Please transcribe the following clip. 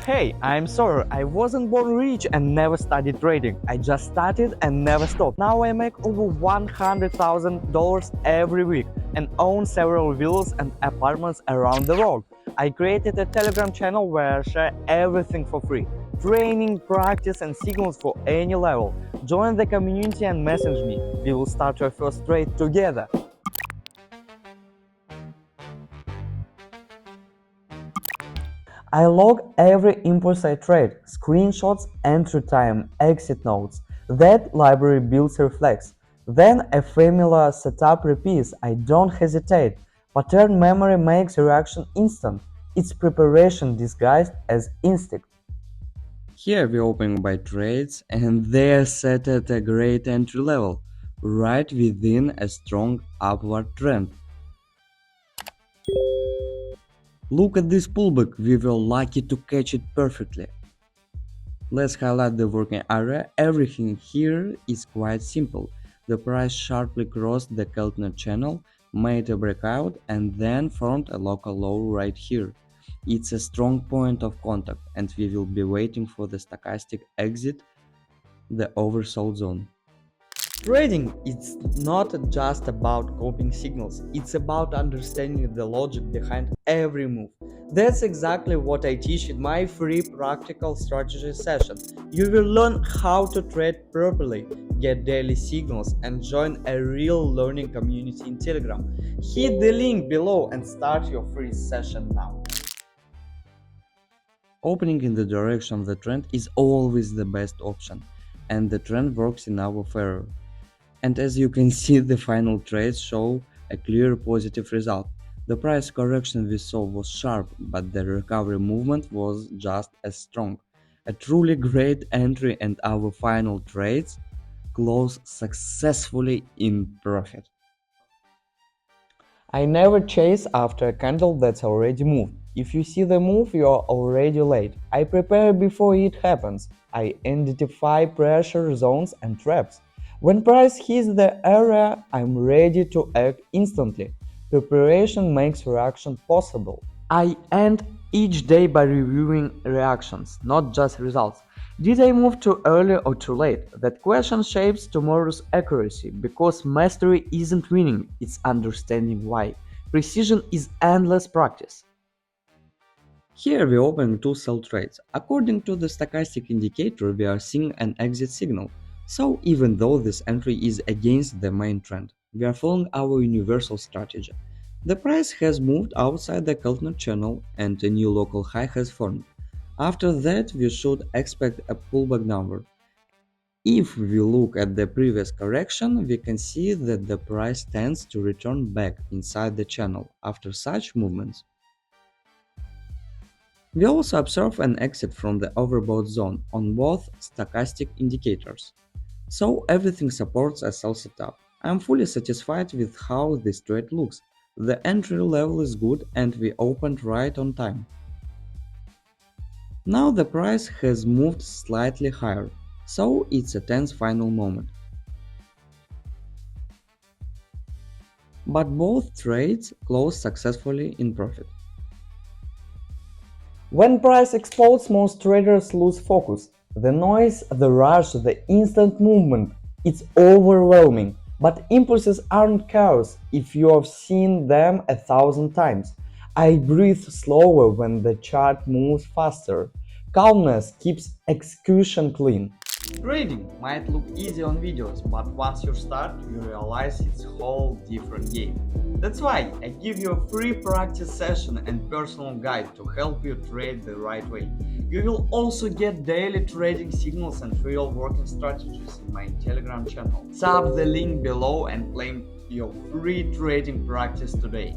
Hey, I'm SAWYER. I wasn't born rich and never studied trading. I just started and never stopped. Now I make over $100,000 every week and own several villas and apartments around the world. I created a Telegram channel where I share everything for free. Training, practice and signals for any level. Join the community and message me. We will start your first trade together. I log every impulse I trade, screenshots, entry time, exit notes. That library builds reflex. Then a familiar setup repeats. I don't hesitate. Pattern memory makes reaction instant. It's preparation disguised as instinct. Here we open by trades and they are set at a great entry level, right within a strong upward trend. Look at this pullback, we were lucky to catch it perfectly. Let's highlight the working area. Everything here is quite simple. The price sharply crossed the Keltner channel, made a breakout and then formed a local low right here. It's a strong point of contact and we will be waiting for the stochastic exit, the oversold zone. Trading is not just about copying signals, it's about understanding the logic behind every move. That's exactly what I teach in my free practical strategy session. You will learn how to trade properly, get daily signals, and join a real learning community in Telegram. Hit the link below and start your free session now. Opening in the direction of the trend is always the best option, and the trend works in our favor. And as you can see, the final trades show a clear positive result. The price correction we saw was sharp, but the recovery movement was just as strong. A truly great entry, and our final trades close successfully in profit. I never chase after a candle that's already moved. If you see the move, you are already late. I prepare before it happens. I identify pressure zones and traps. When price hits the area, I'm ready to act instantly. Preparation makes reaction possible. I end each day by reviewing reactions, not just results. Did I move too early or too late? That question shapes tomorrow's accuracy because mastery isn't winning, it's understanding why. Precision is endless practice. Here we open two sell trades. According to the stochastic indicator, we are seeing an exit signal. So even though this entry is against the main trend, we are following our universal strategy. The price has moved outside the Keltner channel and a new local high has formed. After that, we should expect a pullback downward. If we look at the previous correction, we can see that the price tends to return back inside the channel after such movements. We also observe an exit from the overbought zone on both stochastic indicators. So everything supports a sell setup. I am fully satisfied with how this trade looks. The entry level is good and we opened right on time. Now the price has moved slightly higher, so it's a tense final moment. But both trades closed successfully in profit. When price explodes, most traders lose focus. The noise, the rush, the instant movement, it's overwhelming. But impulses aren't chaos if you have seen them 1,000 times. I breathe slower when the chart moves faster. Calmness keeps execution clean. Trading might look easy on videos, but once you start, you realize it's a whole different game. That's why I give you a free practice session and personal guide to help you trade the right way. You will also get daily trading signals and real working strategies in my Telegram channel. Tap the link below and claim your free trading practice today.